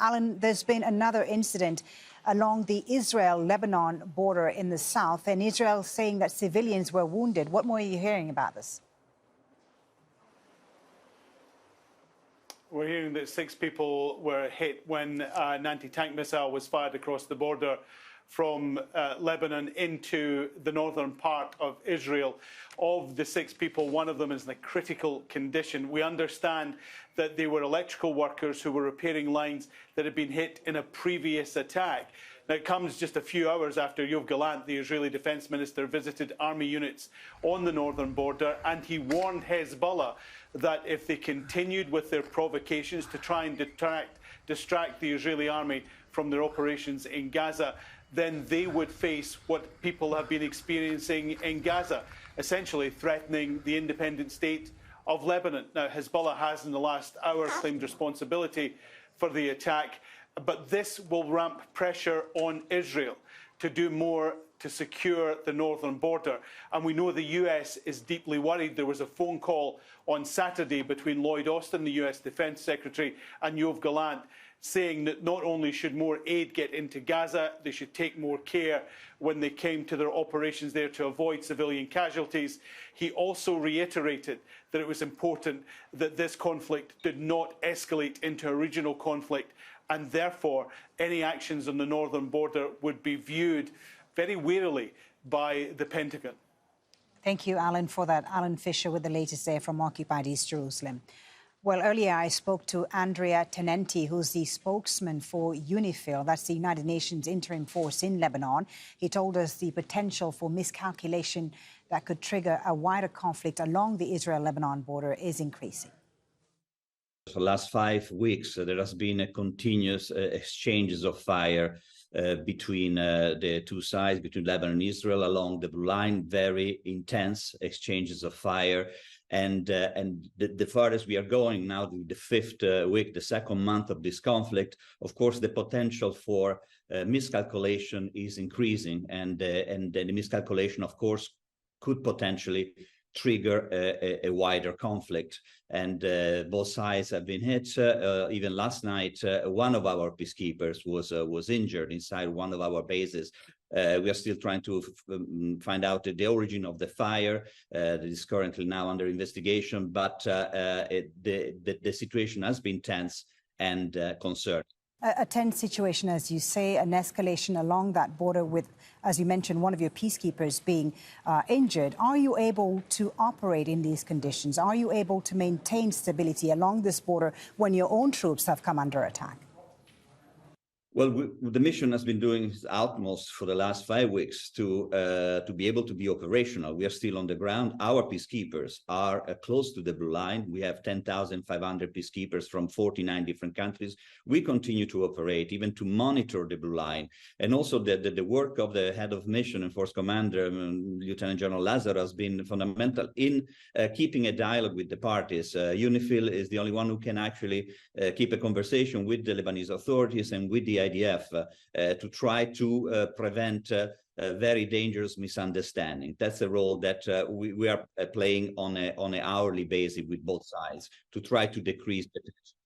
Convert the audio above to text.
Alan, there's been another incident along the Israel-Lebanon border in the south, and Israel saying that civilians were wounded. What more are you hearing about this? We're hearing that 6 people were hit when an anti-tank missile was fired across the border from Lebanon into the northern part of Israel. Of the 6 people, one of them is in a critical condition. We understand that they were electrical workers who were repairing lines that had been hit in a previous attack. Now, it comes just a few hours after Yoav Gallant, the Israeli defense minister, visited army units on the northern border, and he warned Hezbollah that if they continued with their provocations to try and distract the Israeli army from their operations in Gaza, then they would face what people have been experiencing in Gaza, essentially threatening the independent state of Lebanon. Now, Hezbollah has in the last hour claimed responsibility for the attack, but this will ramp pressure on Israel to do more to secure the northern border. And we know the US is deeply worried. There was a phone call on Saturday between Lloyd Austin, the US Defense Secretary, and Yoav Gallant, saying that not only should more aid get into Gaza, they should take more care when they came to their operations there to avoid civilian casualties. He also reiterated that it was important that this conflict did not escalate into a regional conflict, and therefore any actions on the northern border would be viewed very warily by the Pentagon. Thank you, Alan, for that. Alan Fisher with the latest there from occupied East Jerusalem. Well, earlier I spoke to Andrea Tenenti, who's the spokesman for UNIFIL, that's the United Nations Interim Force in Lebanon. He told us the potential for miscalculation that could trigger a wider conflict along the Israel-Lebanon border is increasing. For the last 5 weeks, there has been a continuous exchanges of fire between the two sides, between Lebanon and Israel, along the blue line, very intense exchanges of fire. And the farthest we are going now, the 5th week, the 2nd month of this conflict, of course, the potential for miscalculation is increasing. And the miscalculation, of course, could potentially trigger a wider conflict. And both sides have been hit. Even last night, one of our peacekeepers was injured inside one of our bases. We are still trying to find out the origin of the fire. That is currently now under investigation, but the situation has been tense and concerning. A tense situation, as you say, an escalation along that border with, as you mentioned, one of your peacekeepers being injured. Are you able to operate in these conditions? Are you able to maintain stability along this border when your own troops have come under attack? Well, the mission has been doing its utmost for the last 5 weeks to be able to be operational. We are still on the ground. Our peacekeepers are close to the blue line. We have 10,500 peacekeepers from 49 different countries. We continue to operate, even to monitor the blue line. And also the work of the head of mission and force commander, Lieutenant General Lazar, has been fundamental in keeping a dialogue with the parties. UNIFIL is the only one who can actually keep a conversation with the Lebanese authorities and with the IDF to try to prevent very dangerous misunderstanding. That's the role that we are playing on an hourly basis with both sides to try to decrease the tension.